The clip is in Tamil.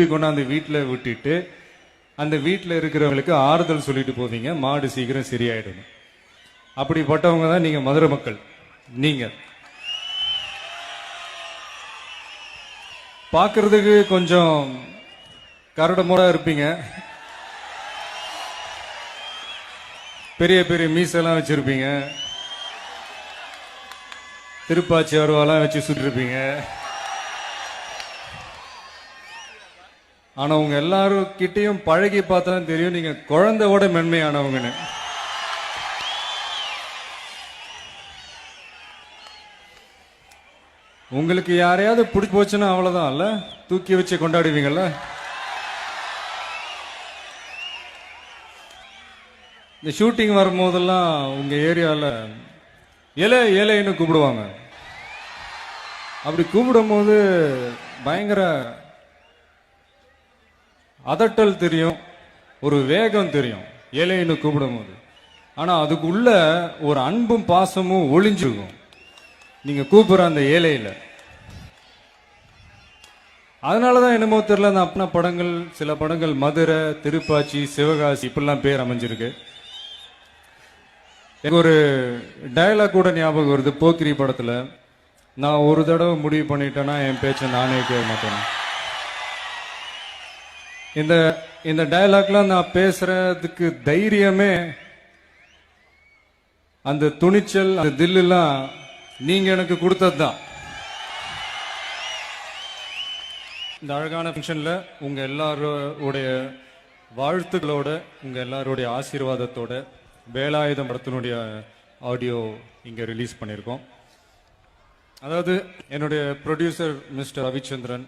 கொண்டாந்து வீட்டில் விட்டுட்டு அந்த வீட்டில் இருக்கிறவங்களுக்கு ஆறுதல் சொல்லிட்டு போவீங்க. மாடு சீக்கிரம் சரியாயிடும். அப்படிப்பட்டவங்க தான் நீங்க மதுரை மக்கள். நீங்க பார்க்கறதுக்கு கொஞ்சம் கரடமோட இருப்பீங்க. பெரிய பெரிய மீசெல்லாம் வச்சிருப்பீங்க. திருப்பாச்சி அருவாலாம் வச்சு சுட்டிருப்பீங்க. ஆனா உங்க எல்லாரும் கிட்டையும் பழகி பார்த்தா தெரியும் நீங்க குழந்தையோட மென்மையானவங்கன்னு. உங்களுக்கு யாரையாவது பிடிச்சி போச்சுன்னா அவ்வளவுதான் இல்ல, தூக்கி வச்சு கொண்டாடுவீங்கல்ல. இந்த ஷூட்டிங் வரும்போதெல்லாம் உங்க ஏரியால ஏலே ஏலேன்னு கூப்பிடுவாங்க. அப்படி கூப்பிடும் போது பயங்கர அதட்டல் தெரியும், ஒரு வேகம் தெரியும் ஏலேன்னு கூப்பிடும் போது. ஆனா அதுக்குள்ள ஒரு அன்பும் பாசமும் ஒளிஞ்சிருக்கும் நீங்க கூப்பிடுற அந்த ஏழையில. அதனாலதான் என்னமோ தெரியல, அந்த அப்பனா படங்கள், சில படங்கள் மதுரை, திருப்பாச்சி, சிவகாசி இப்படிலாம் பேர் அமைஞ்சிருக்கு. எனக்கு ஒரு டயலாக் கூட ஞாபகம் வருது போக்கிரி படத்துல. நான் ஒரு தடவை முடிவு பண்ணிட்டேன்னா என் பேச்சை நானே கேட்க மாட்டேன். இந்த இந்த டயலாக்லாம் நான் பேசுறதுக்கு தைரியமே, அந்த துணிச்சல், அந்த தில்லுலாம் நீங்க எனக்கு கொடுத்ததுதான். இந்த அழகான ஃபங்க்ஷன்ல உங்க எல்லாரோடைய வாழ்த்துக்களோட, உங்க எல்லாருடைய ஆசீர்வாதத்தோட வேலாயுதம் படத்தினுடைய ஆடியோ இங்க ரிலீஸ் பண்ணியிருக்கோம். அதாவது என்னுடைய ப்ரொடியூசர் மிஸ்டர் ரவிச்சந்திரன்,